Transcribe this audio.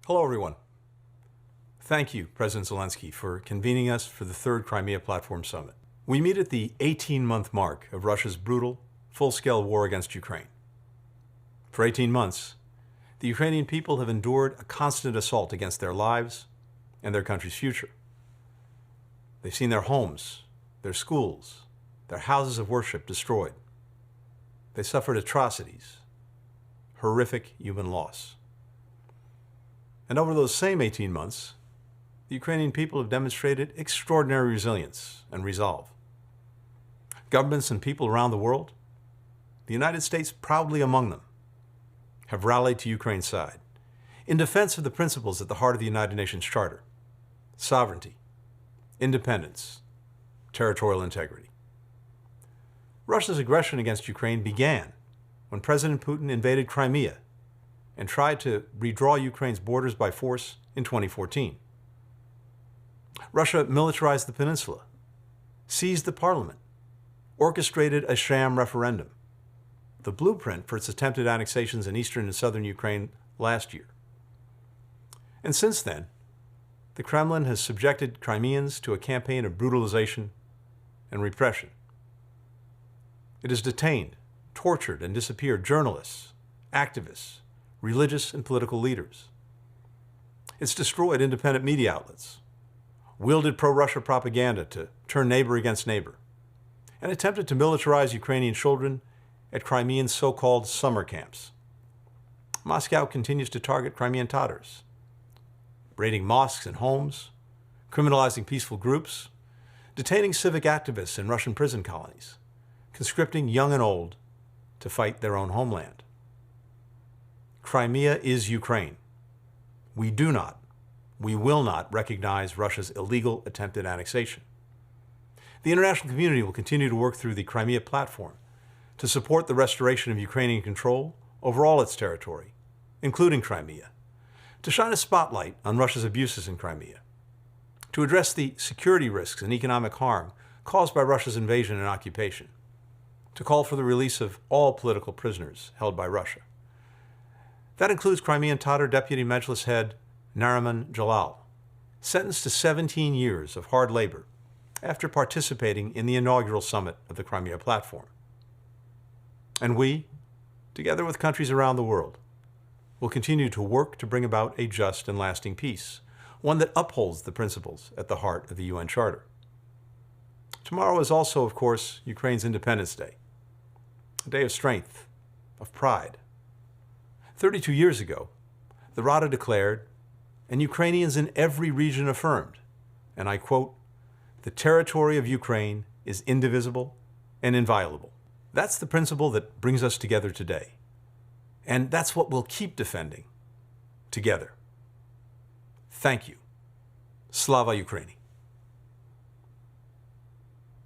Hello, everyone. Thank you, President Zelensky, for convening us for the third Crimea Platform Summit. We meet at the 18-month mark of Russia's brutal, full-scale war against Ukraine. For 18 months, the Ukrainian people have endured a constant assault against their lives and their country's future. They've seen their homes, their schools, their houses of worship destroyed. They suffered atrocities, horrific human loss. And over those same 18 months, the Ukrainian people have demonstrated extraordinary resilience and resolve. Governments and people around the world, the United States proudly among them, have rallied to Ukraine's side in defense of the principles at the heart of the United Nations Charter: sovereignty, independence, territorial integrity. Russia's aggression against Ukraine began when President Putin invaded Crimea and tried to redraw Ukraine's borders by force in 2014. Russia militarized the peninsula, seized the parliament, orchestrated a sham referendum, the blueprint for its attempted annexations in eastern and southern Ukraine last year. And since then, the Kremlin has subjected Crimeans to a campaign of brutalization and repression. It has detained, tortured, and disappeared journalists, activists, religious and political leaders. It's destroyed independent media outlets, wielded pro-Russia propaganda to turn neighbor against neighbor, and attempted to militarize Ukrainian children at Crimean so-called summer camps. Moscow continues to target Crimean Tatars, raiding mosques and homes, criminalizing peaceful groups, detaining civic activists in Russian prison colonies, conscripting young and old to fight their own homeland. Crimea is Ukraine. We will not recognize Russia's illegal attempted annexation. The international community will continue to work through the Crimea Platform to support the restoration of Ukrainian control over all its territory, including Crimea, to shine a spotlight on Russia's abuses in Crimea, to address the security risks and economic harm caused by Russia's invasion and occupation, to call for the release of all political prisoners held by Russia. That includes Crimean Tatar Deputy Mejlis head Nariman Jalal, sentenced to 17 years of hard labor after participating in the inaugural summit of the Crimea Platform. And we, together with countries around the world, will continue to work to bring about a just and lasting peace, one that upholds the principles at the heart of the UN Charter. Tomorrow is also, of course, Ukraine's Independence Day, a day of strength, of pride. 32 years ago, the Rada declared, and Ukrainians in every region affirmed, and I quote, "The territory of Ukraine is indivisible and inviolable." That's the principle that brings us together today. And that's what we'll keep defending together. Thank you. Slava Ukraini.